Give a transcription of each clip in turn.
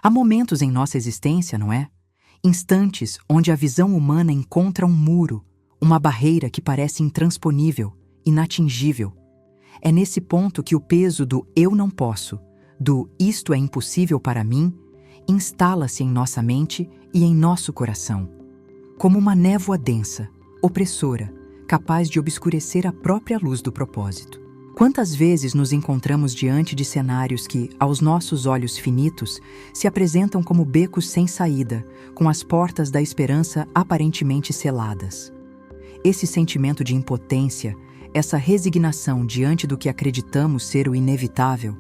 Há momentos em nossa existência, não é? Instantes onde a visão humana encontra um muro, uma barreira que parece intransponível, inatingível. É nesse ponto que o peso do eu não posso, do isto é impossível para mim, instala-se em nossa mente e em nosso coração, como uma névoa densa, opressora, capaz de obscurecer a própria luz do propósito. Quantas vezes nos encontramos diante de cenários que, aos nossos olhos finitos, se apresentam como becos sem saída, com as portas da esperança aparentemente seladas. Esse sentimento de impotência, essa resignação diante do que acreditamos ser o inevitável,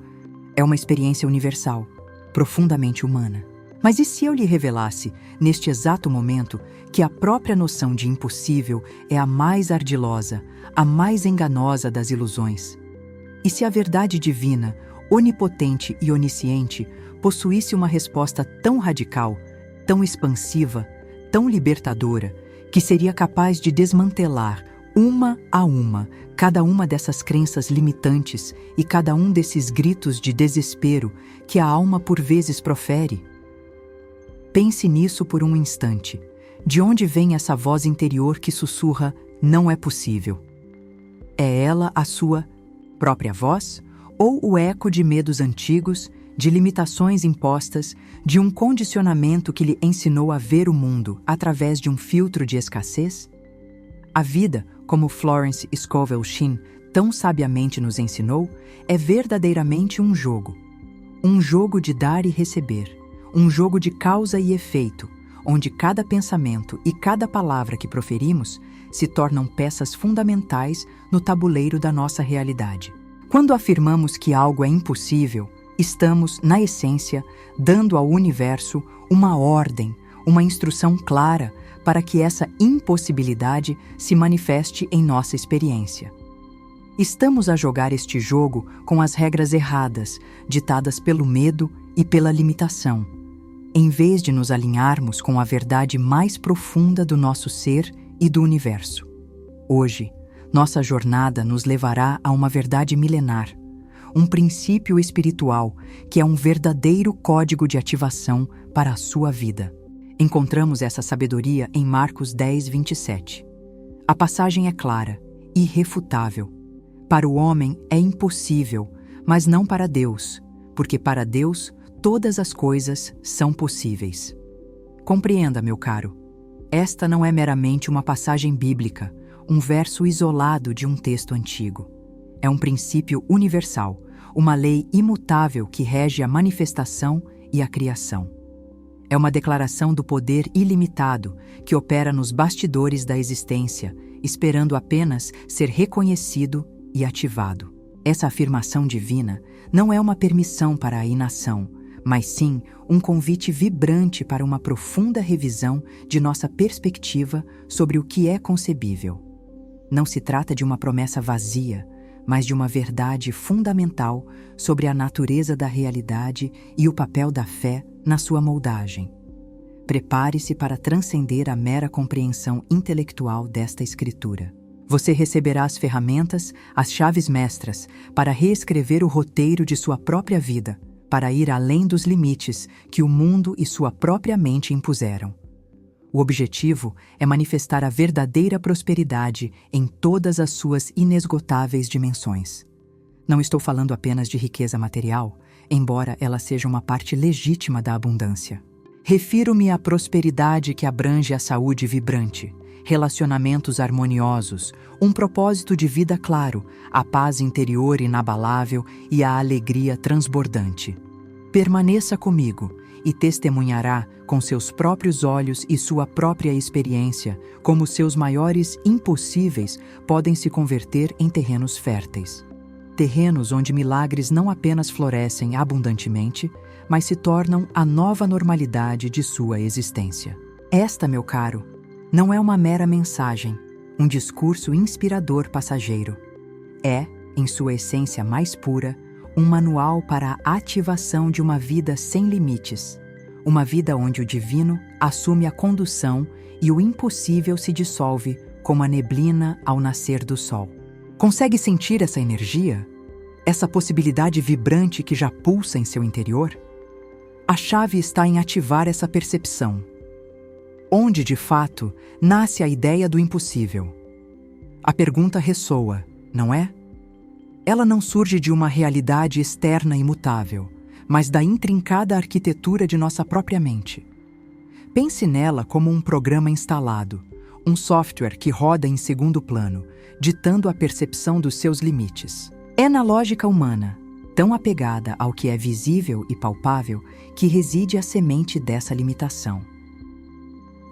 é uma experiência universal, profundamente humana. Mas e se eu lhe revelasse, neste exato momento, que a própria noção de impossível é a mais ardilosa, a mais enganosa das ilusões? E se a verdade divina, onipotente e onisciente, possuísse uma resposta tão radical, tão expansiva, tão libertadora, que seria capaz de desmantelar, uma a uma, cada uma dessas crenças limitantes e cada um desses gritos de desespero que a alma por vezes profere? Pense nisso por um instante. De onde vem essa voz interior que sussurra, não é possível? É ela a sua própria voz? Ou o eco de medos antigos, de limitações impostas, de um condicionamento que lhe ensinou a ver o mundo através de um filtro de escassez? A vida, como Florence Scovel Shinn tão sabiamente nos ensinou, é verdadeiramente um jogo de dar e receber, um jogo de causa e efeito, onde cada pensamento e cada palavra que proferimos se tornam peças fundamentais no tabuleiro da nossa realidade. Quando afirmamos que algo é impossível, estamos, na essência, dando ao universo uma ordem, uma instrução clara para que essa impossibilidade se manifeste em nossa experiência. Estamos a jogar este jogo com as regras erradas, ditadas pelo medo e pela limitação, em vez de nos alinharmos com a verdade mais profunda do nosso ser e do universo. Hoje, nossa jornada nos levará a uma verdade milenar, um princípio espiritual que é um verdadeiro código de ativação para a sua vida. Encontramos essa sabedoria em Marcos 10, 27. A passagem é clara, irrefutável. Para o homem é impossível, mas não para Deus, porque para Deus todas as coisas são possíveis. Compreenda, meu caro, esta não é meramente uma passagem bíblica, um verso isolado de um texto antigo. É um princípio universal, uma lei imutável que rege a manifestação e a criação. É uma declaração do poder ilimitado que opera nos bastidores da existência, esperando apenas ser reconhecido e ativado. Essa afirmação divina não é uma permissão para a inação, mas sim um convite vibrante para uma profunda revisão de nossa perspectiva sobre o que é concebível. Não se trata de uma promessa vazia, mas de uma verdade fundamental sobre a natureza da realidade e o papel da fé na sua moldagem. Prepare-se para transcender a mera compreensão intelectual desta escritura. Você receberá as ferramentas, as chaves mestras, para reescrever o roteiro de sua própria vida, para ir além dos limites que o mundo e sua própria mente impuseram. O objetivo é manifestar a verdadeira prosperidade em todas as suas inesgotáveis dimensões. Não estou falando apenas de riqueza material, embora ela seja uma parte legítima da abundância. Refiro-me à prosperidade que abrange a saúde vibrante, relacionamentos harmoniosos, um propósito de vida claro, a paz interior inabalável e a alegria transbordante. Permaneça comigo e testemunhará com seus próprios olhos e sua própria experiência como seus maiores impossíveis podem se converter em terrenos férteis. Terrenos onde milagres não apenas florescem abundantemente, mas se tornam a nova normalidade de sua existência. Esta, meu caro, não é uma mera mensagem, um discurso inspirador passageiro. É, em sua essência mais pura, um manual para a ativação de uma vida sem limites, uma vida onde o divino assume a condução e o impossível se dissolve como a neblina ao nascer do sol. Consegue sentir essa energia? Essa possibilidade vibrante que já pulsa em seu interior? A chave está em ativar essa percepção. Onde, de fato, nasce a ideia do impossível? A pergunta ressoa, não é? Ela não surge de uma realidade externa imutável, mas da intrincada arquitetura de nossa própria mente. Pense nela como um programa instalado, um software que roda em segundo plano, ditando a percepção dos seus limites. É na lógica humana, tão apegada ao que é visível e palpável, que reside a semente dessa limitação.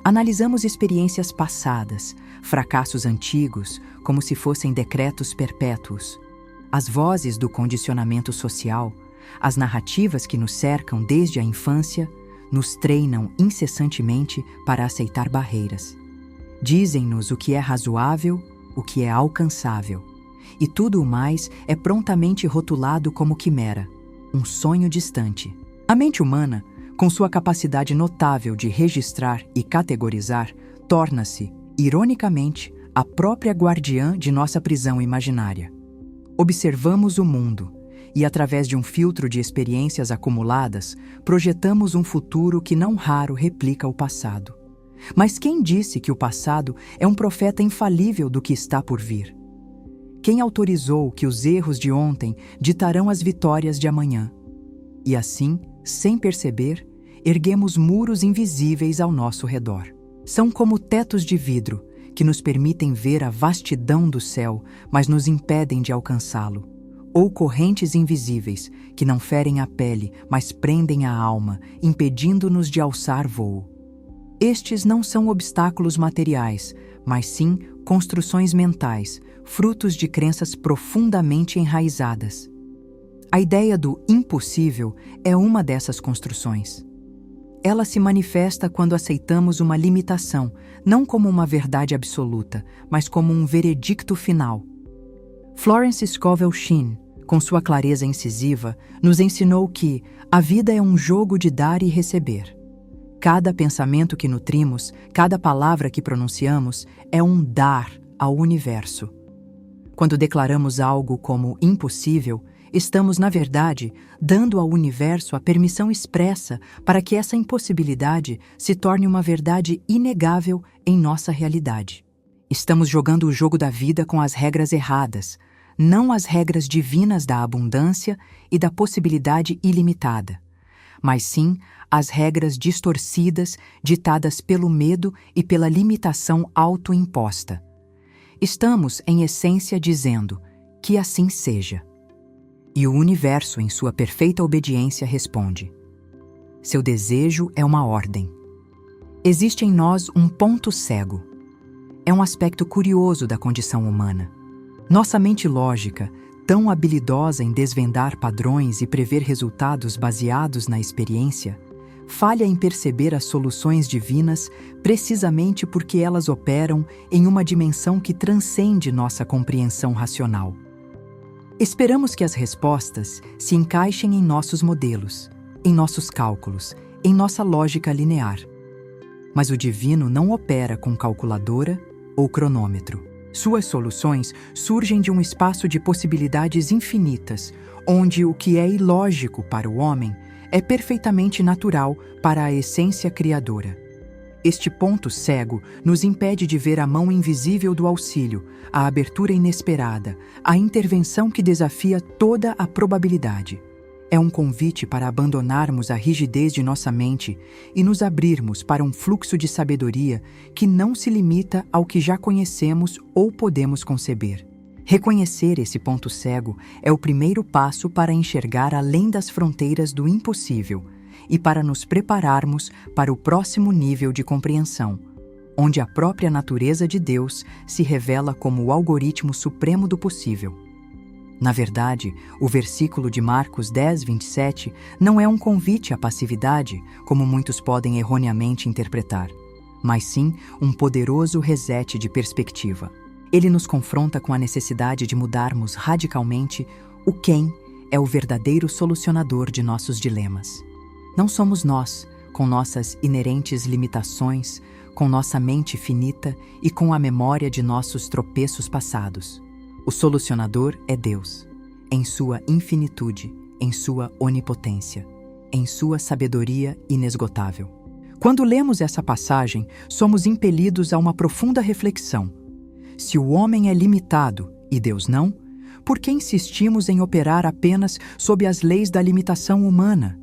Analisamos experiências passadas, fracassos antigos, como se fossem decretos perpétuos, as vozes do condicionamento social, as narrativas que nos cercam desde a infância, nos treinam incessantemente para aceitar barreiras. Dizem-nos o que é razoável, o que é alcançável, e tudo o mais é prontamente rotulado como quimera, um sonho distante. A mente humana, com sua capacidade notável de registrar e categorizar, torna-se, ironicamente, a própria guardiã de nossa prisão imaginária. Observamos o mundo e, através de um filtro de experiências acumuladas, projetamos um futuro que não raro replica o passado. Mas quem disse que o passado é um profeta infalível do que está por vir? Quem autorizou que os erros de ontem ditarão as vitórias de amanhã? E assim, sem perceber, erguemos muros invisíveis ao nosso redor. São como tetos de vidro que nos permitem ver a vastidão do céu, mas nos impedem de alcançá-lo. Ou correntes invisíveis que não ferem a pele, mas prendem a alma, impedindo-nos de alçar voo. Estes não são obstáculos materiais, mas sim construções mentais, frutos de crenças profundamente enraizadas. A ideia do impossível é uma dessas construções. Ela se manifesta quando aceitamos uma limitação, não como uma verdade absoluta, mas como um veredicto final. Florence Scovel Shinn, com sua clareza incisiva, nos ensinou que a vida é um jogo de dar e receber. Cada pensamento que nutrimos, cada palavra que pronunciamos, é um dar ao universo. Quando declaramos algo como impossível, estamos, na verdade, dando ao universo a permissão expressa para que essa impossibilidade se torne uma verdade inegável em nossa realidade. Estamos jogando o jogo da vida com as regras erradas, não as regras divinas da abundância e da possibilidade ilimitada, mas sim as regras distorcidas ditadas pelo medo e pela limitação autoimposta. Estamos, em essência, dizendo que assim seja. E o universo, em sua perfeita obediência, responde. Seu desejo é uma ordem. Existe em nós um ponto cego. É um aspecto curioso da condição humana. Nossa mente lógica, tão habilidosa em desvendar padrões e prever resultados baseados na experiência, falha em perceber as soluções divinas precisamente porque elas operam em uma dimensão que transcende nossa compreensão racional. Esperamos que as respostas se encaixem em nossos modelos, em nossos cálculos, em nossa lógica linear. Mas o divino não opera com calculadora ou cronômetro. Suas soluções surgem de um espaço de possibilidades infinitas, onde o que é ilógico para o homem é perfeitamente natural para a essência criadora. Este ponto cego nos impede de ver a mão invisível do auxílio, a abertura inesperada, a intervenção que desafia toda a probabilidade. É um convite para abandonarmos a rigidez de nossa mente e nos abrirmos para um fluxo de sabedoria que não se limita ao que já conhecemos ou podemos conceber. Reconhecer esse ponto cego é o primeiro passo para enxergar além das fronteiras do impossível e para nos prepararmos para o próximo nível de compreensão, onde a própria natureza de Deus se revela como o algoritmo supremo do possível. Na verdade, o versículo de Marcos 10, 27 não é um convite à passividade, como muitos podem erroneamente interpretar, mas sim um poderoso reset de perspectiva. Ele nos confronta com a necessidade de mudarmos radicalmente o quem é o verdadeiro solucionador de nossos dilemas. Não somos nós, com nossas inerentes limitações, com nossa mente finita e com a memória de nossos tropeços passados. O solucionador é Deus, em sua infinitude, em sua onipotência. em sua sabedoria inesgotável. Quando lemos essa passagem, somos impelidos a uma profunda reflexão. Se o homem é limitado e Deus não, por que insistimos em operar apenas sob as leis da limitação humana?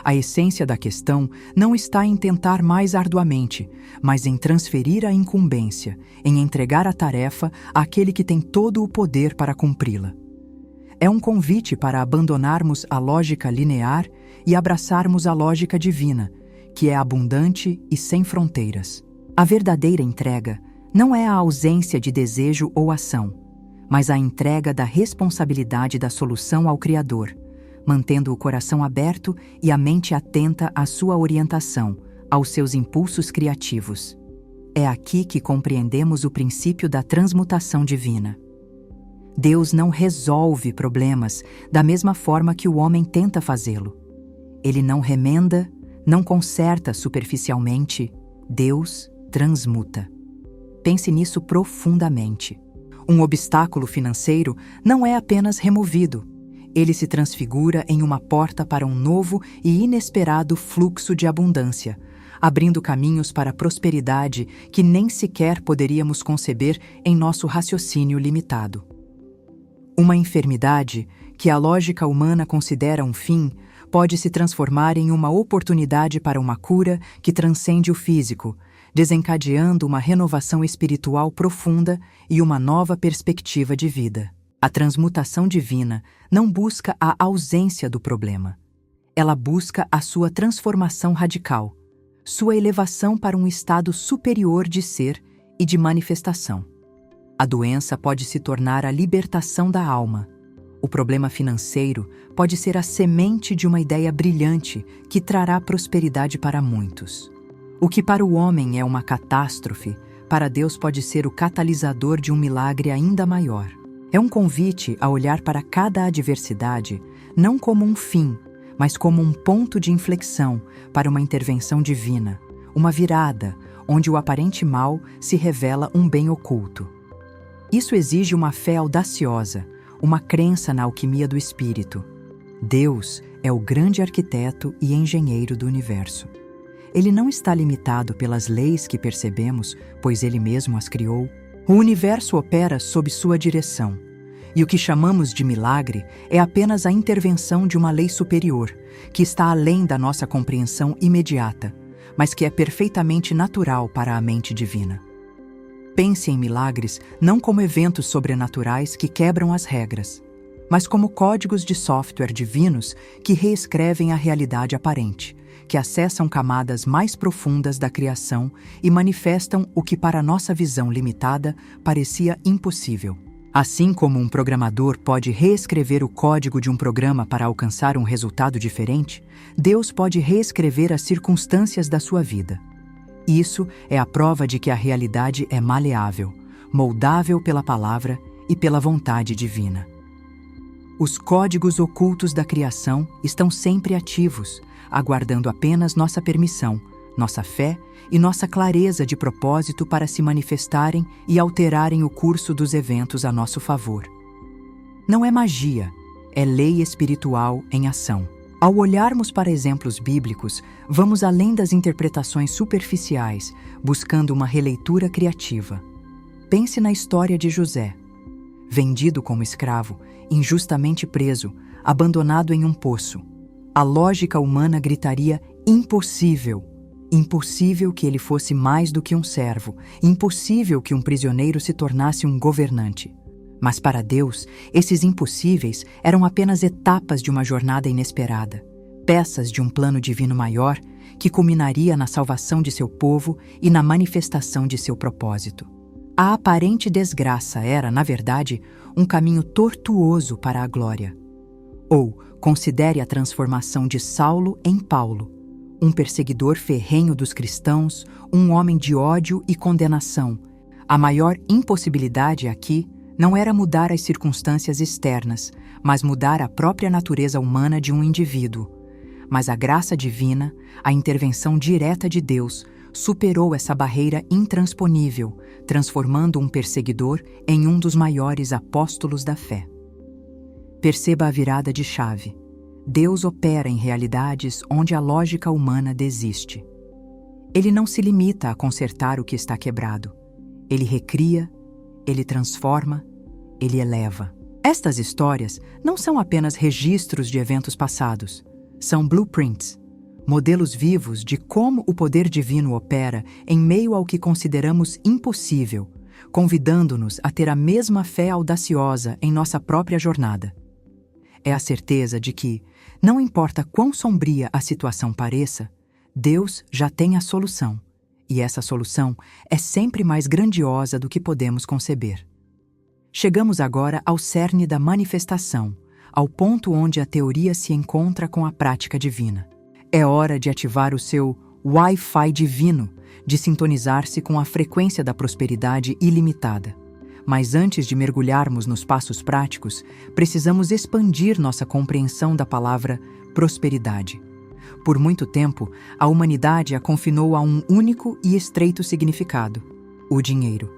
A essência da questão não está em tentar mais arduamente, mas em transferir a incumbência, em entregar a tarefa àquele que tem todo o poder para cumpri-la. É um convite para abandonarmos a lógica linear e abraçarmos a lógica divina, que é abundante e sem fronteiras. A verdadeira entrega não é a ausência de desejo ou ação, mas a entrega da responsabilidade da solução ao Criador, mantendo o coração aberto e a mente atenta à sua orientação, aos seus impulsos criativos. É aqui que compreendemos o princípio da transmutação divina. Deus não resolve problemas da mesma forma que o homem tenta fazê-lo. Ele não remenda, não conserta superficialmente. Deus transmuta. Pense nisso profundamente. Um obstáculo financeiro não é apenas removido. Ele se transfigura em uma porta para um novo e inesperado fluxo de abundância, abrindo caminhos para a prosperidade que nem sequer poderíamos conceber em nosso raciocínio limitado. Uma enfermidade, que a lógica humana considera um fim, pode se transformar em uma oportunidade para uma cura que transcende o físico, desencadeando uma renovação espiritual profunda e uma nova perspectiva de vida. A transmutação divina não busca a ausência do problema. Ela busca a sua transformação radical, sua elevação para um estado superior de ser e de manifestação. A doença pode se tornar a libertação da alma. O problema financeiro pode ser a semente de uma ideia brilhante que trará prosperidade para muitos. O que para o homem é uma catástrofe, para Deus pode ser o catalisador de um milagre ainda maior. É um convite a olhar para cada adversidade não como um fim, mas como um ponto de inflexão para uma intervenção divina, uma virada onde o aparente mal se revela um bem oculto. Isso exige uma fé audaciosa, uma crença na alquimia do espírito. Deus é o grande arquiteto e engenheiro do universo. Ele não está limitado pelas leis que percebemos, pois ele mesmo as criou. O universo opera sob sua direção, e o que chamamos de milagre é apenas a intervenção de uma lei superior, que está além da nossa compreensão imediata, mas que é perfeitamente natural para a mente divina. Pense em milagres não como eventos sobrenaturais que quebram as regras, mas como códigos de software divinos que reescrevem a realidade aparente, que acessam camadas mais profundas da criação e manifestam o que para nossa visão limitada parecia impossível. Assim como um programador pode reescrever o código de um programa para alcançar um resultado diferente, Deus pode reescrever as circunstâncias da sua vida. Isso é a prova de que a realidade é maleável, moldável pela palavra e pela vontade divina. Os códigos ocultos da criação estão sempre ativos, aguardando apenas nossa permissão, nossa fé e nossa clareza de propósito para se manifestarem e alterarem o curso dos eventos a nosso favor. Não é magia, é lei espiritual em ação. Ao olharmos para exemplos bíblicos, vamos além das interpretações superficiais, buscando uma releitura criativa. Pense na história de José. Vendido como escravo, injustamente preso, abandonado em um poço. A lógica humana gritaria: impossível! Impossível que ele fosse mais do que um servo, impossível que um prisioneiro se tornasse um governante. Mas para Deus, esses impossíveis eram apenas etapas de uma jornada inesperada, peças de um plano divino maior que culminaria na salvação de seu povo e na manifestação de seu propósito. A aparente desgraça era, na verdade, um caminho tortuoso para a glória. Ou considere a transformação de Saulo em Paulo, um perseguidor ferrenho dos cristãos, um homem de ódio e condenação. A maior impossibilidade aqui não era mudar as circunstâncias externas, mas mudar a própria natureza humana de um indivíduo. Mas a graça divina, a intervenção direta de Deus, superou essa barreira intransponível, transformando um perseguidor em um dos maiores apóstolos da fé. Perceba a virada de chave. Deus opera em realidades onde a lógica humana desiste. Ele não se limita a consertar o que está quebrado. Ele recria, ele transforma, ele eleva. Estas histórias não são apenas registros de eventos passados. São blueprints, modelos vivos de como o poder divino opera em meio ao que consideramos impossível, convidando-nos a ter a mesma fé audaciosa em nossa própria jornada. É a certeza de que, não importa quão sombria a situação pareça, Deus já tem a solução, e essa solução é sempre mais grandiosa do que podemos conceber. Chegamos agora ao cerne da manifestação, ao ponto onde a teoria se encontra com a prática divina. É hora de ativar o seu Wi-Fi divino, de sintonizar-se com a frequência da prosperidade ilimitada. Mas antes de mergulharmos nos passos práticos, precisamos expandir nossa compreensão da palavra prosperidade. Por muito tempo, a humanidade a confinou a um único e estreito significado: o dinheiro.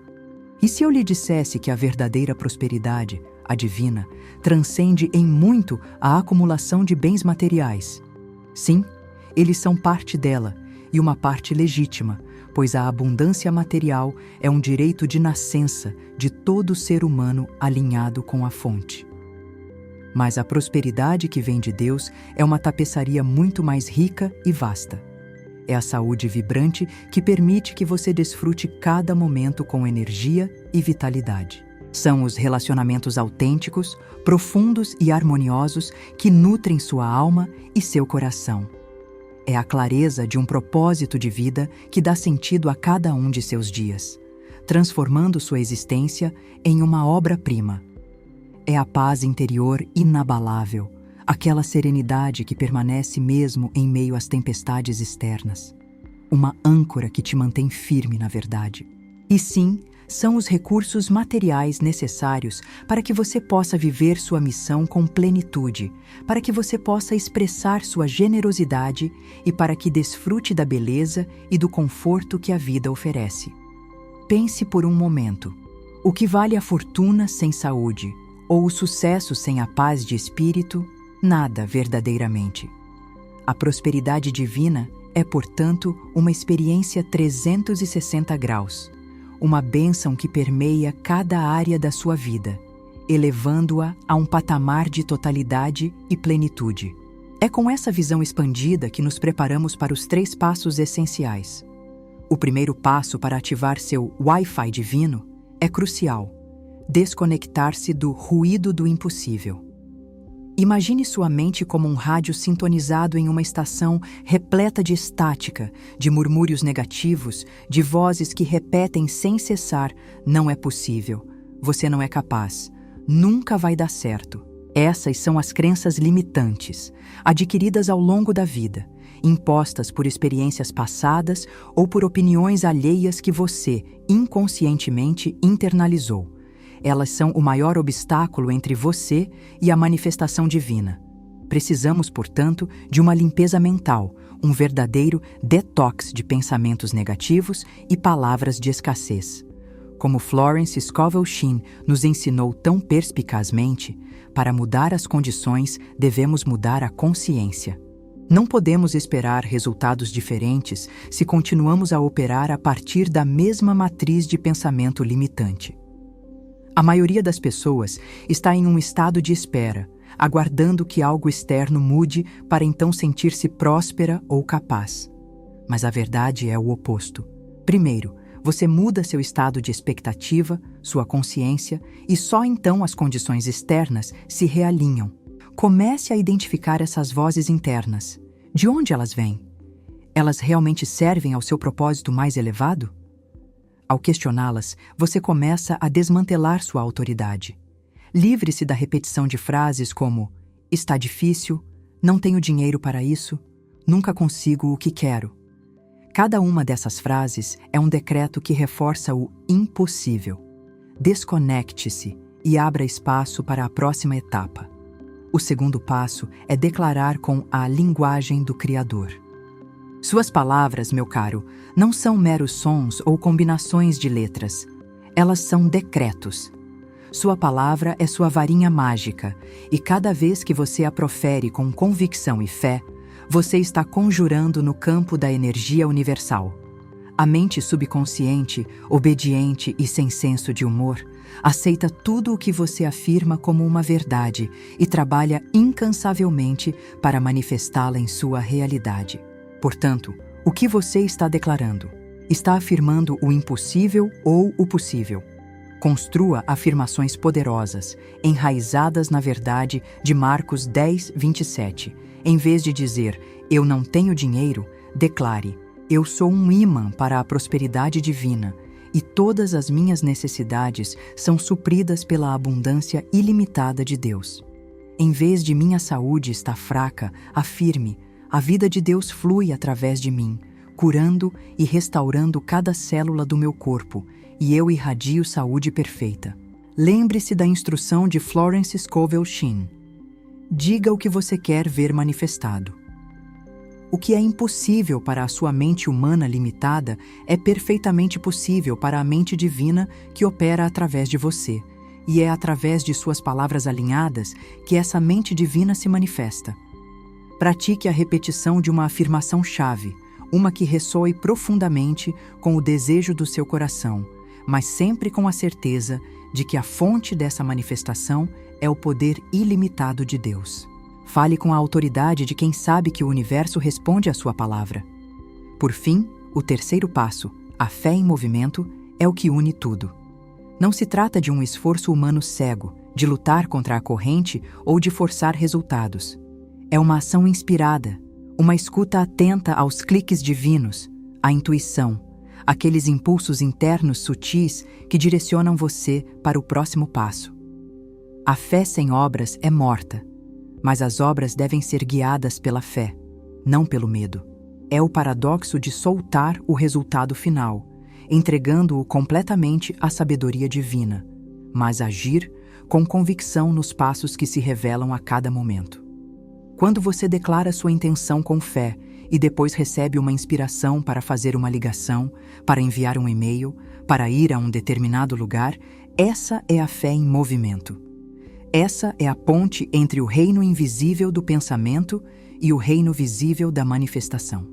E se eu lhe dissesse que a verdadeira prosperidade, a divina, transcende em muito a acumulação de bens materiais? Sim, eles são parte dela, e uma parte legítima, pois a abundância material é um direito de nascença de todo ser humano alinhado com a fonte. Mas a prosperidade que vem de Deus é uma tapeçaria muito mais rica e vasta. É a saúde vibrante que permite que você desfrute cada momento com energia e vitalidade. São os relacionamentos autênticos, profundos e harmoniosos que nutrem sua alma e seu coração. É a clareza de um propósito de vida que dá sentido a cada um de seus dias, transformando sua existência em uma obra-prima. É a paz interior inabalável, aquela serenidade que permanece mesmo em meio às tempestades externas. Uma âncora que te mantém firme na verdade. E sim, são os recursos materiais necessários para que você possa viver sua missão com plenitude, para que você possa expressar sua generosidade e para que desfrute da beleza e do conforto que a vida oferece. Pense por um momento: o que vale a fortuna sem saúde, ou o sucesso sem a paz de espírito? Nada verdadeiramente. A prosperidade divina é, portanto, uma experiência 360 graus, uma bênção que permeia cada área da sua vida, elevando-a a um patamar de totalidade e plenitude. É com essa visão expandida que nos preparamos para os 3 passos essenciais. O primeiro passo para ativar seu Wi-Fi divino é crucial: desconectar-se do ruído do impossível. Imagine sua mente como um rádio sintonizado em uma estação repleta de estática, de murmúrios negativos, de vozes que repetem sem cessar: não é possível, você não é capaz, nunca vai dar certo. Essas são as crenças limitantes, adquiridas ao longo da vida, impostas por experiências passadas ou por opiniões alheias que você, inconscientemente, internalizou. Elas são o maior obstáculo entre você e a manifestação divina. Precisamos, portanto, de uma limpeza mental, um verdadeiro detox de pensamentos negativos e palavras de escassez. Como Florence Scovel Shinn nos ensinou tão perspicazmente, para mudar as condições, devemos mudar a consciência. Não podemos esperar resultados diferentes se continuamos a operar a partir da mesma matriz de pensamento limitante. A maioria das pessoas está em um estado de espera, aguardando que algo externo mude para então sentir-se próspera ou capaz. Mas a verdade é o oposto. Primeiro, você muda seu estado de expectativa, sua consciência, e só então as condições externas se realinham. Comece a identificar essas vozes internas. De onde elas vêm? Elas realmente servem ao seu propósito mais elevado? Ao questioná-las, você começa a desmantelar sua autoridade. Livre-se da repetição de frases como: está difícil, não tenho dinheiro para isso, nunca consigo o que quero. Cada uma dessas frases é um decreto que reforça o impossível. Desconecte-se e abra espaço para a próxima etapa. O segundo passo é declarar com a linguagem do Criador. Suas palavras, meu caro, não são meros sons ou combinações de letras. Elas são decretos. Sua palavra é sua varinha mágica, e cada vez que você a profere com convicção e fé, você está conjurando no campo da energia universal. A mente subconsciente, obediente e sem senso de humor, aceita tudo o que você afirma como uma verdade e trabalha incansavelmente para manifestá-la em sua realidade. Portanto, o que você está declarando? Está afirmando o impossível ou o possível? Construa afirmações poderosas, enraizadas na verdade de Marcos 10, 27. Em vez de dizer, eu não tenho dinheiro, declare, eu sou um ímã para a prosperidade divina e todas as minhas necessidades são supridas pela abundância ilimitada de Deus. Em vez de minha saúde estar fraca, afirme, a vida de Deus flui através de mim, curando e restaurando cada célula do meu corpo, e eu irradio saúde perfeita. Lembre-se da instrução de Florence Scovel Shinn. Diga o que você quer ver manifestado. O que é impossível para a sua mente humana limitada é perfeitamente possível para a mente divina que opera através de você, e é através de suas palavras alinhadas que essa mente divina se manifesta. Pratique a repetição de uma afirmação-chave, uma que ressoe profundamente com o desejo do seu coração, mas sempre com a certeza de que a fonte dessa manifestação é o poder ilimitado de Deus. Fale com a autoridade de quem sabe que o universo responde à sua palavra. Por fim, o terceiro passo, a fé em movimento, é o que une tudo. Não se trata de um esforço humano cego, de lutar contra a corrente ou de forçar resultados. É uma ação inspirada, uma escuta atenta aos cliques divinos, à intuição, aqueles impulsos internos sutis que direcionam você para o próximo passo. A fé sem obras é morta, mas as obras devem ser guiadas pela fé, não pelo medo. É o paradoxo de soltar o resultado final, entregando-o completamente à sabedoria divina, mas agir com convicção nos passos que se revelam a cada momento. Quando você declara sua intenção com fé e depois recebe uma inspiração para fazer uma ligação, para enviar um e-mail, para ir a um determinado lugar, essa é a fé em movimento. Essa é a ponte entre o reino invisível do pensamento e o reino visível da manifestação.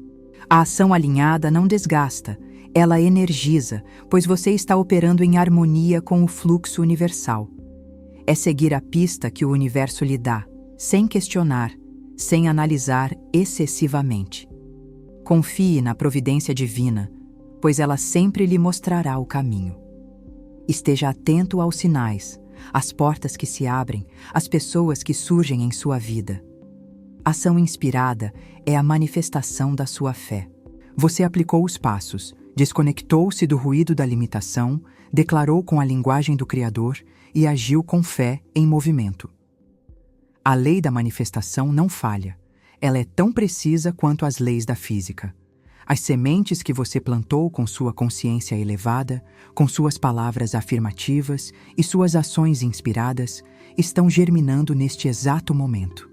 A ação alinhada não desgasta, ela energiza, pois você está operando em harmonia com o fluxo universal. É seguir a pista que o universo lhe dá, sem questionar, sem analisar excessivamente. Confie na providência divina, pois ela sempre lhe mostrará o caminho. Esteja atento aos sinais, às portas que se abrem, às pessoas que surgem em sua vida. Ação inspirada é a manifestação da sua fé. Você aplicou os passos, desconectou-se do ruído da limitação, declarou com a linguagem do Criador e agiu com fé em movimento. A lei da manifestação não falha. Ela é tão precisa quanto as leis da física. As sementes que você plantou com sua consciência elevada, com suas palavras afirmativas e suas ações inspiradas, estão germinando neste exato momento.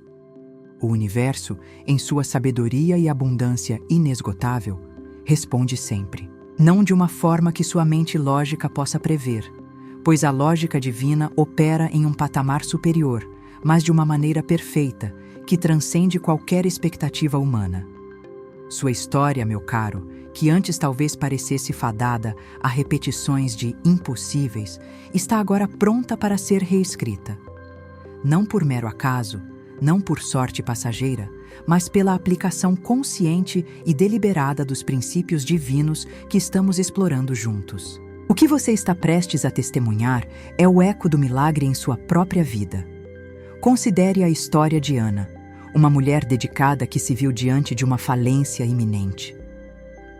O universo, em sua sabedoria e abundância inesgotável, responde sempre. Não de uma forma que sua mente lógica possa prever, pois a lógica divina opera em um patamar superior, mas de uma maneira perfeita, que transcende qualquer expectativa humana. Sua história, meu caro, que antes talvez parecesse fadada a repetições de impossíveis, está agora pronta para ser reescrita. Não por mero acaso, não por sorte passageira, mas pela aplicação consciente e deliberada dos princípios divinos que estamos explorando juntos. O que você está prestes a testemunhar é o eco do milagre em sua própria vida. Considere a história de Ana, uma mulher dedicada que se viu diante de uma falência iminente.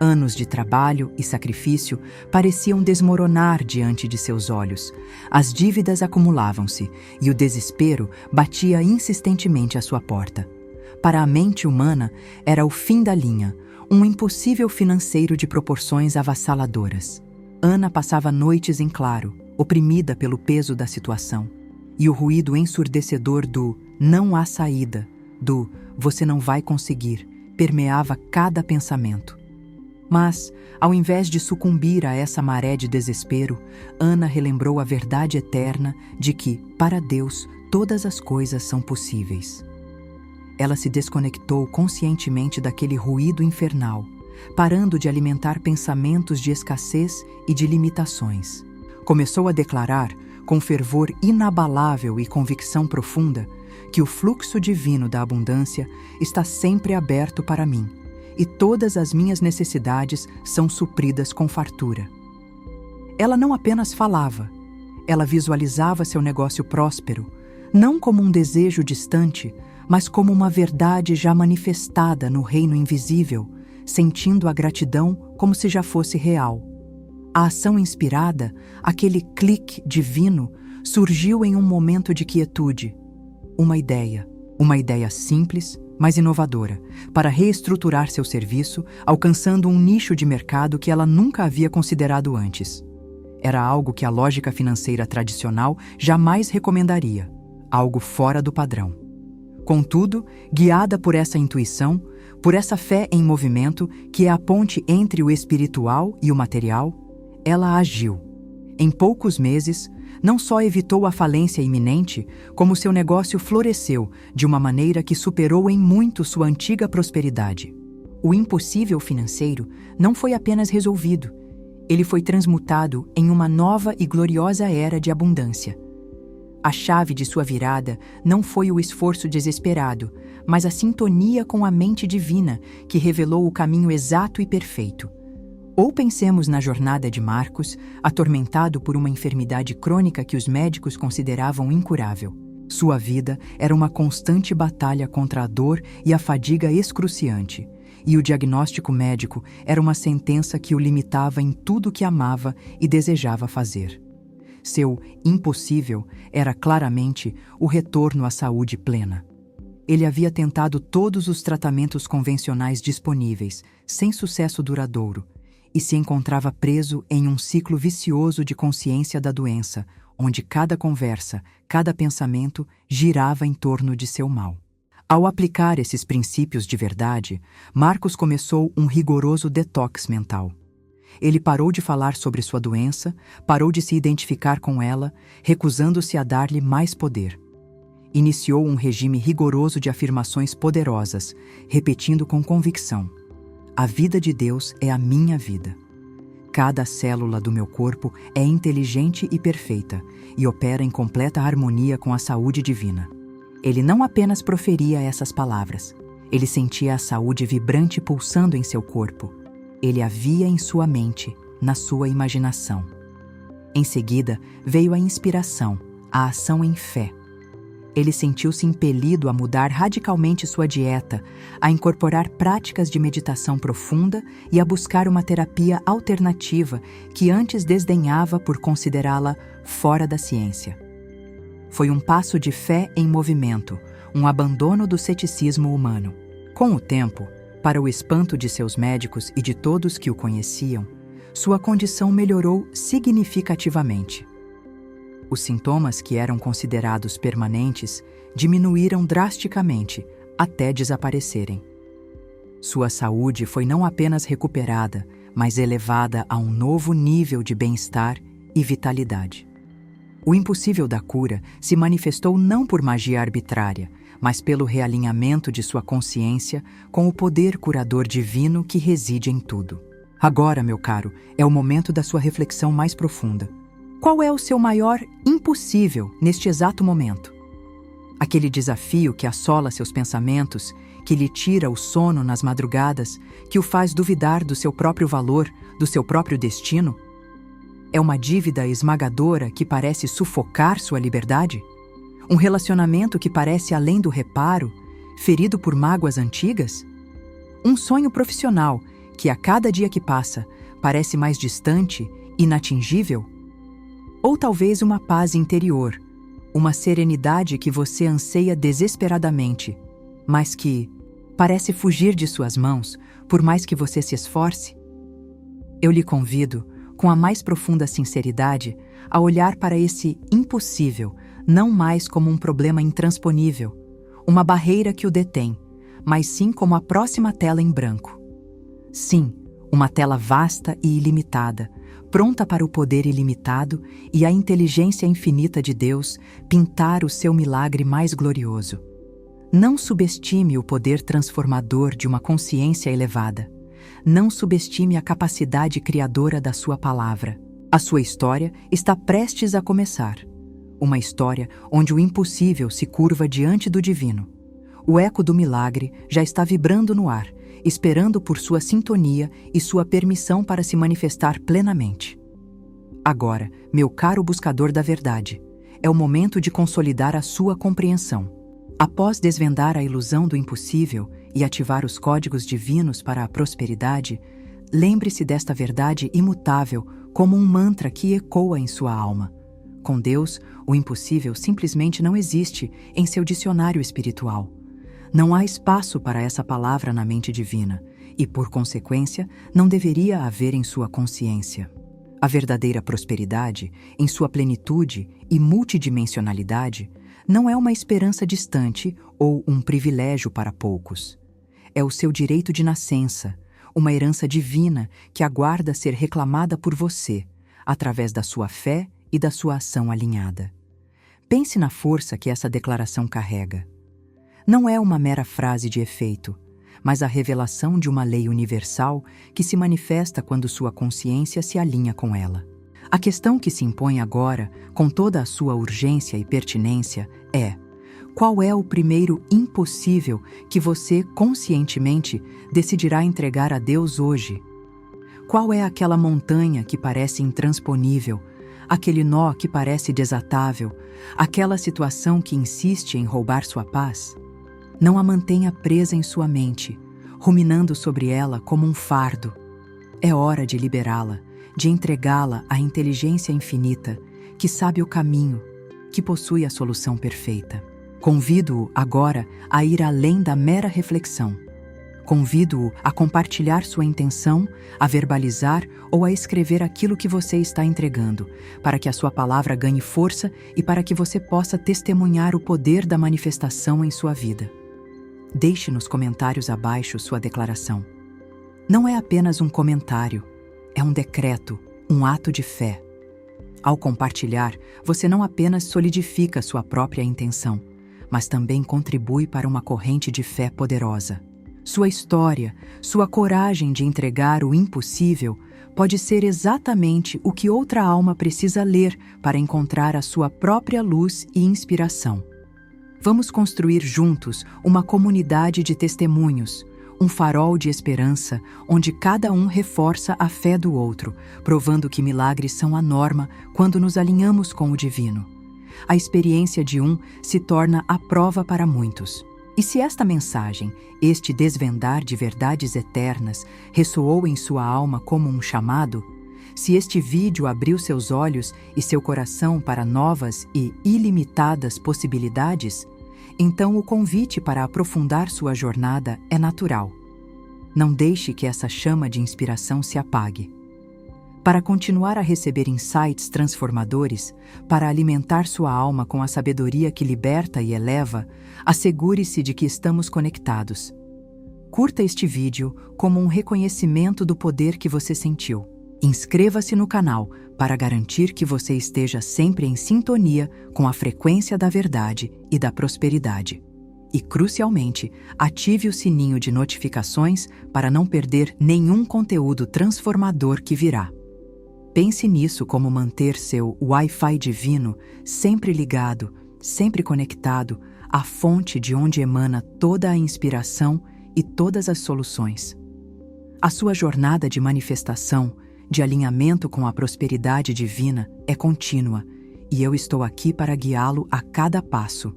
Anos de trabalho e sacrifício pareciam desmoronar diante de seus olhos. As dívidas acumulavam-se e o desespero batia insistentemente à sua porta. Para a mente humana, era o fim da linha, um impossível financeiro de proporções avassaladoras. Ana passava noites em claro, oprimida pelo peso da situação. E o ruído ensurdecedor do "não há saída", do "você não vai conseguir", permeava cada pensamento. Mas, ao invés de sucumbir a essa maré de desespero, Ana relembrou a verdade eterna de que, para Deus, todas as coisas são possíveis. Ela se desconectou conscientemente daquele ruído infernal, parando de alimentar pensamentos de escassez e de limitações. Começou a declarar, com fervor inabalável e convicção profunda, que o fluxo divino da abundância está sempre aberto para mim, e todas as minhas necessidades são supridas com fartura. Ela não apenas falava, ela visualizava seu negócio próspero, não como um desejo distante, mas como uma verdade já manifestada no reino invisível, sentindo a gratidão como se já fosse real. A ação inspirada, aquele clique divino, surgiu em um momento de quietude. Uma ideia simples, mas inovadora, para reestruturar seu serviço, alcançando um nicho de mercado que ela nunca havia considerado antes. Era algo que a lógica financeira tradicional jamais recomendaria, algo fora do padrão. Contudo, guiada por essa intuição, por essa fé em movimento, que é a ponte entre o espiritual e o material, ela agiu. Em poucos meses, não só evitou a falência iminente, como seu negócio floresceu de uma maneira que superou em muito sua antiga prosperidade. O impossível financeiro não foi apenas resolvido, ele foi transmutado em uma nova e gloriosa era de abundância. A chave de sua virada não foi o esforço desesperado, mas a sintonia com a mente divina que revelou o caminho exato e perfeito. Ou pensemos na jornada de Marcos, atormentado por uma enfermidade crônica que os médicos consideravam incurável. Sua vida era uma constante batalha contra a dor e a fadiga excruciante, e o diagnóstico médico era uma sentença que o limitava em tudo que amava e desejava fazer. Seu impossível era claramente o retorno à saúde plena. Ele havia tentado todos os tratamentos convencionais disponíveis, sem sucesso duradouro, e se encontrava preso em um ciclo vicioso de consciência da doença, onde cada conversa, cada pensamento girava em torno de seu mal. Ao aplicar esses princípios de verdade, Marcos começou um rigoroso detox mental. Ele parou de falar sobre sua doença, parou de se identificar com ela, recusando-se a dar-lhe mais poder. Iniciou um regime rigoroso de afirmações poderosas, repetindo com convicção: a vida de Deus é a minha vida. Cada célula do meu corpo é inteligente e perfeita e opera em completa harmonia com a saúde divina. Ele não apenas proferia essas palavras, ele sentia a saúde vibrante pulsando em seu corpo. Ele a via em sua mente, na sua imaginação. Em seguida, veio a inspiração, a ação em fé. Ele sentiu-se impelido a mudar radicalmente sua dieta, a incorporar práticas de meditação profunda e a buscar uma terapia alternativa que antes desdenhava por considerá-la fora da ciência. Foi um passo de fé em movimento, um abandono do ceticismo humano. Com o tempo, para o espanto de seus médicos e de todos que o conheciam, sua condição melhorou significativamente. Os sintomas que eram considerados permanentes diminuíram drasticamente, até desaparecerem. Sua saúde foi não apenas recuperada, mas elevada a um novo nível de bem-estar e vitalidade. O impossível da cura se manifestou não por magia arbitrária, mas pelo realinhamento de sua consciência com o poder curador divino que reside em tudo. Agora, meu caro, é o momento da sua reflexão mais profunda. Qual é o seu maior impossível neste exato momento? Aquele desafio que assola seus pensamentos, que lhe tira o sono nas madrugadas, que o faz duvidar do seu próprio valor, do seu próprio destino? É uma dívida esmagadora que parece sufocar sua liberdade? Um relacionamento que parece além do reparo, ferido por mágoas antigas? Um sonho profissional que, a cada dia que passa, parece mais distante, inatingível? Ou talvez uma paz interior, uma serenidade que você anseia desesperadamente, mas que parece fugir de suas mãos, por mais que você se esforce? Eu lhe convido, com a mais profunda sinceridade, a olhar para esse impossível, não mais como um problema intransponível, uma barreira que o detém, mas sim como a próxima tela em branco. Sim, uma tela vasta e ilimitada, pronta para o poder ilimitado e a inteligência infinita de Deus pintar o seu milagre mais glorioso. Não subestime o poder transformador de uma consciência elevada. Não subestime a capacidade criadora da sua palavra. A sua história está prestes a começar. Uma história onde o impossível se curva diante do divino. O eco do milagre já está vibrando no ar, esperando por sua sintonia e sua permissão para se manifestar plenamente. Agora, meu caro buscador da verdade, é o momento de consolidar a sua compreensão. Após desvendar a ilusão do impossível e ativar os códigos divinos para a prosperidade, lembre-se desta verdade imutável como um mantra que ecoa em sua alma. Com Deus, o impossível simplesmente não existe em seu dicionário espiritual. Não há espaço para essa palavra na mente divina e, por consequência, não deveria haver em sua consciência. A verdadeira prosperidade, em sua plenitude e multidimensionalidade, não é uma esperança distante ou um privilégio para poucos. É o seu direito de nascença, uma herança divina que aguarda ser reclamada por você, através da sua fé e da sua ação alinhada. Pense na força que essa declaração carrega. Não é uma mera frase de efeito, mas a revelação de uma lei universal que se manifesta quando sua consciência se alinha com ela. A questão que se impõe agora, com toda a sua urgência e pertinência, é: qual é o primeiro impossível que você, conscientemente, decidirá entregar a Deus hoje? Qual é aquela montanha que parece intransponível, aquele nó que parece desatável, aquela situação que insiste em roubar sua paz? Não a mantenha presa em sua mente, ruminando sobre ela como um fardo. É hora de liberá-la, de entregá-la à inteligência infinita, que sabe o caminho, que possui a solução perfeita. Convido-o agora a ir além da mera reflexão. Convido-o a compartilhar sua intenção, a verbalizar ou a escrever aquilo que você está entregando, para que a sua palavra ganhe força e para que você possa testemunhar o poder da manifestação em sua vida. Deixe nos comentários abaixo sua declaração. Não é apenas um comentário, é um decreto, um ato de fé. Ao compartilhar, você não apenas solidifica sua própria intenção, mas também contribui para uma corrente de fé poderosa. Sua história, sua coragem de entregar o impossível pode ser exatamente o que outra alma precisa ler para encontrar a sua própria luz e inspiração. Vamos construir juntos uma comunidade de testemunhos, um farol de esperança onde cada um reforça a fé do outro, provando que milagres são a norma quando nos alinhamos com o divino. A experiência de um se torna a prova para muitos. E se esta mensagem, este desvendar de verdades eternas, ressoou em sua alma como um chamado, se este vídeo abriu seus olhos e seu coração para novas e ilimitadas possibilidades, então o convite para aprofundar sua jornada é natural. Não deixe que essa chama de inspiração se apague. Para continuar a receber insights transformadores, para alimentar sua alma com a sabedoria que liberta e eleva, assegure-se de que estamos conectados. Curta este vídeo como um reconhecimento do poder que você sentiu. Inscreva-se no canal para garantir que você esteja sempre em sintonia com a frequência da verdade e da prosperidade. E, crucialmente, ative o sininho de notificações para não perder nenhum conteúdo transformador que virá. Pense nisso como manter seu Wi-Fi divino sempre ligado, sempre conectado à fonte de onde emana toda a inspiração e todas as soluções. A sua jornada de manifestação, de alinhamento com a prosperidade divina é contínua, e eu estou aqui para guiá-lo a cada passo.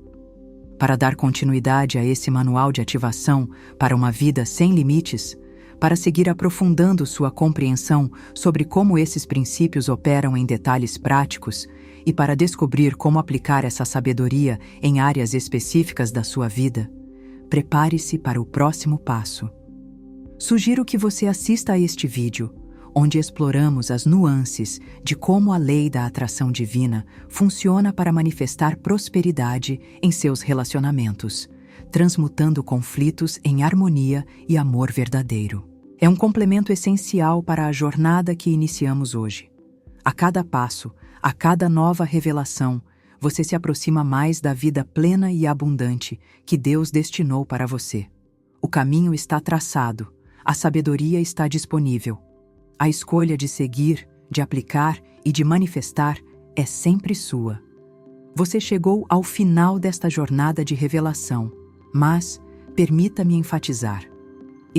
Para dar continuidade a esse manual de ativação para uma vida sem limites, para seguir aprofundando sua compreensão sobre como esses princípios operam em detalhes práticos e para descobrir como aplicar essa sabedoria em áreas específicas da sua vida, prepare-se para o próximo passo. Sugiro que você assista a este vídeo, onde exploramos as nuances de como a lei da atração divina funciona para manifestar prosperidade em seus relacionamentos, transmutando conflitos em harmonia e amor verdadeiro. É um complemento essencial para a jornada que iniciamos hoje. A cada passo, a cada nova revelação, você se aproxima mais da vida plena e abundante que Deus destinou para você. O caminho está traçado, a sabedoria está disponível. A escolha de seguir, de aplicar e de manifestar é sempre sua. Você chegou ao final desta jornada de revelação, mas, permita-me enfatizar,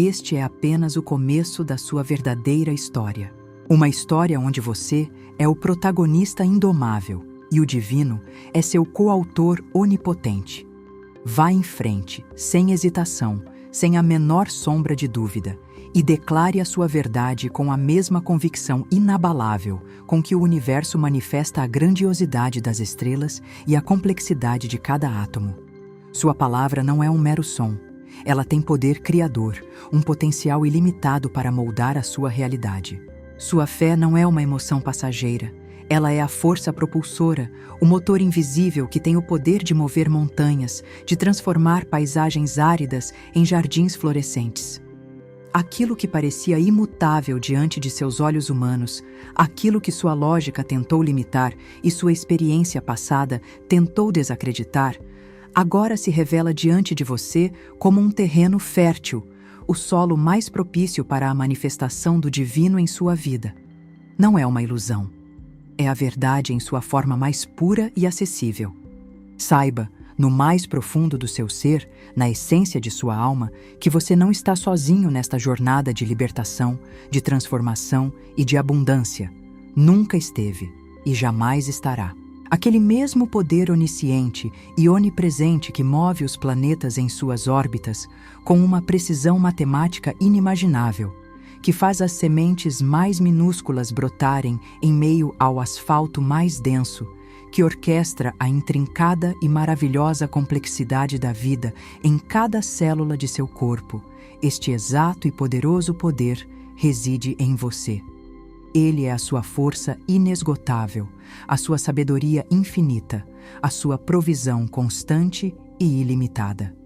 este é apenas o começo da sua verdadeira história. Uma história onde você é o protagonista indomável e o divino é seu coautor onipotente. Vá em frente, sem hesitação, sem a menor sombra de dúvida, e declare a sua verdade com a mesma convicção inabalável com que o universo manifesta a grandiosidade das estrelas e a complexidade de cada átomo. Sua palavra não é um mero som. Ela tem poder criador, um potencial ilimitado para moldar a sua realidade. Sua fé não é uma emoção passageira. Ela é a força propulsora, o motor invisível que tem o poder de mover montanhas, de transformar paisagens áridas em jardins florescentes. Aquilo que parecia imutável diante de seus olhos humanos, aquilo que sua lógica tentou limitar e sua experiência passada tentou desacreditar, agora se revela diante de você como um terreno fértil, o solo mais propício para a manifestação do divino em sua vida. Não é uma ilusão. É a verdade em sua forma mais pura e acessível. Saiba, no mais profundo do seu ser, na essência de sua alma, que você não está sozinho nesta jornada de libertação, de transformação e de abundância. Nunca esteve e jamais estará. Aquele mesmo poder onisciente e onipresente que move os planetas em suas órbitas com uma precisão matemática inimaginável, que faz as sementes mais minúsculas brotarem em meio ao asfalto mais denso, que orquestra a intrincada e maravilhosa complexidade da vida em cada célula de seu corpo, este exato e poderoso poder reside em você. Ele é a sua força inesgotável, a sua sabedoria infinita, a sua provisão constante e ilimitada.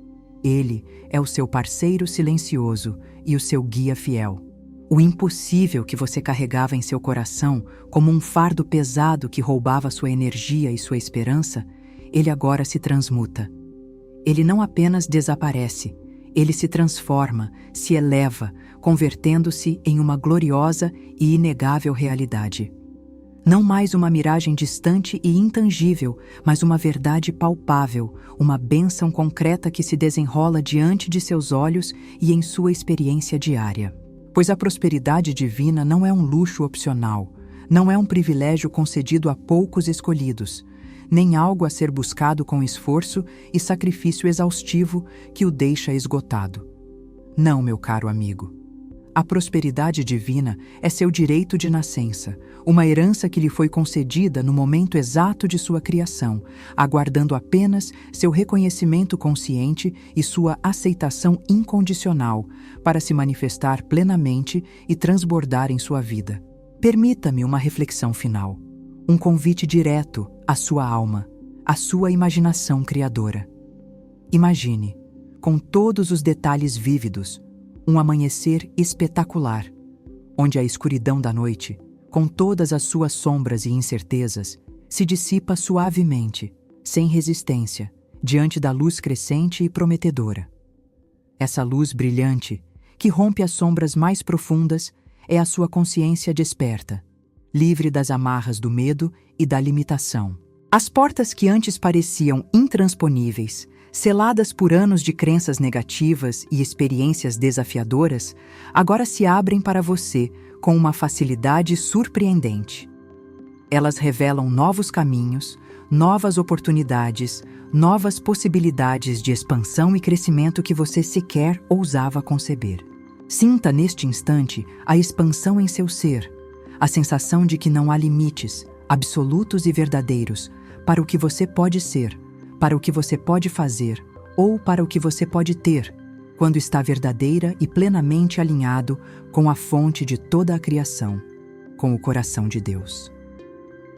Ele é o seu parceiro silencioso e o seu guia fiel. O impossível que você carregava em seu coração como um fardo pesado que roubava sua energia e sua esperança, ele agora se transmuta. Ele não apenas desaparece, ele se transforma, se eleva, convertendo-se em uma gloriosa e inegável realidade. Não mais uma miragem distante e intangível, mas uma verdade palpável, uma bênção concreta que se desenrola diante de seus olhos e em sua experiência diária. Pois a prosperidade divina não é um luxo opcional, não é um privilégio concedido a poucos escolhidos, nem algo a ser buscado com esforço e sacrifício exaustivo que o deixa esgotado. Não, meu caro amigo. A prosperidade divina é seu direito de nascença, uma herança que lhe foi concedida no momento exato de sua criação, aguardando apenas seu reconhecimento consciente e sua aceitação incondicional para se manifestar plenamente e transbordar em sua vida. Permita-me uma reflexão final, um convite direto à sua alma, à sua imaginação criadora. Imagine, com todos os detalhes vívidos, um amanhecer espetacular, onde a escuridão da noite, com todas as suas sombras e incertezas, se dissipa suavemente, sem resistência, diante da luz crescente e prometedora. Essa luz brilhante, que rompe as sombras mais profundas, é a sua consciência desperta, livre das amarras do medo e da limitação. As portas que antes pareciam intransponíveis, seladas por anos de crenças negativas e experiências desafiadoras, agora se abrem para você com uma facilidade surpreendente. Elas revelam novos caminhos, novas oportunidades, novas possibilidades de expansão e crescimento que você sequer ousava conceber. Sinta neste instante a expansão em seu ser, a sensação de que não há limites, absolutos e verdadeiros, para o que você pode ser, para o que você pode fazer ou para o que você pode ter, quando está verdadeira e plenamente alinhado com a fonte de toda a criação, com o coração de Deus.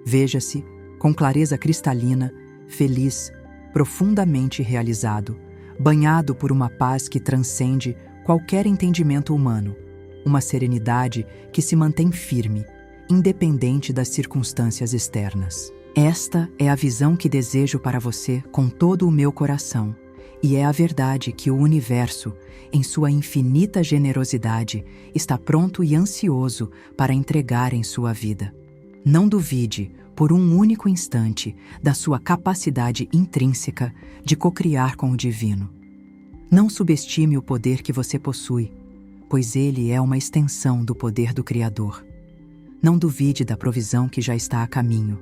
Veja-se, com clareza cristalina, feliz, profundamente realizado, banhado por uma paz que transcende qualquer entendimento humano, uma serenidade que se mantém firme, independente das circunstâncias externas. Esta é a visão que desejo para você com todo o meu coração, e é a verdade que o universo, em sua infinita generosidade, está pronto e ansioso para entregar em sua vida. Não duvide, por um único instante, da sua capacidade intrínseca de cocriar com o divino. Não subestime o poder que você possui, pois ele é uma extensão do poder do Criador. Não duvide da provisão que já está a caminho,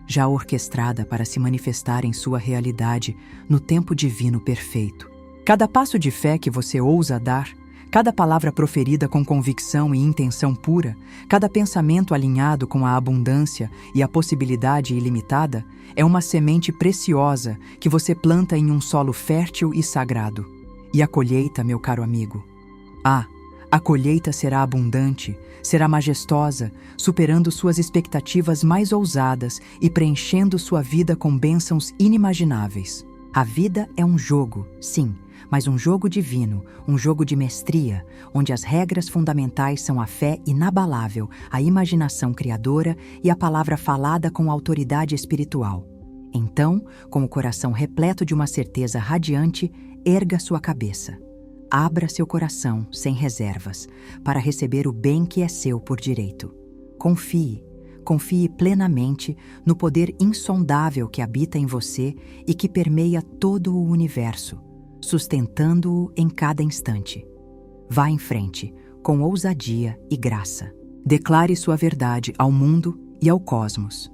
já orquestrada para se manifestar em sua realidade no tempo divino perfeito. Cada passo de fé que você ousa dar, cada palavra proferida com convicção e intenção pura, cada pensamento alinhado com a abundância e a possibilidade ilimitada, é uma semente preciosa que você planta em um solo fértil e sagrado. E a colheita, meu caro amigo? A colheita será abundante, será majestosa, superando suas expectativas mais ousadas e preenchendo sua vida com bênçãos inimagináveis. A vida é um jogo, sim, mas um jogo divino, um jogo de mestria, onde as regras fundamentais são a fé inabalável, a imaginação criadora e a palavra falada com autoridade espiritual. Então, com o coração repleto de uma certeza radiante, erga sua cabeça. Abra seu coração, sem reservas, para receber o bem que é seu por direito. Confie plenamente no poder insondável que habita em você e que permeia todo o universo, sustentando-o em cada instante. Vá em frente, com ousadia e graça. Declare sua verdade ao mundo e ao cosmos.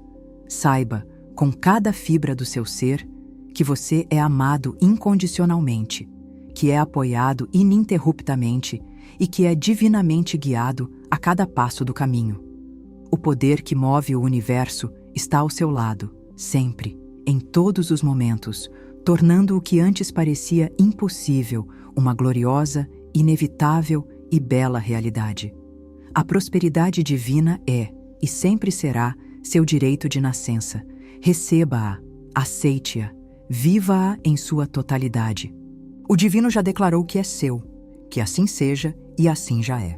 Saiba, com cada fibra do seu ser, que você é amado incondicionalmente, que é apoiado ininterruptamente e que é divinamente guiado a cada passo do caminho. O poder que move o universo está ao seu lado, sempre, em todos os momentos, tornando o que antes parecia impossível uma gloriosa, inevitável e bela realidade. A prosperidade divina é, e sempre será, seu direito de nascença. Receba-a, aceite-a, viva-a em sua totalidade. O divino já declarou que é seu, que assim seja e assim já é.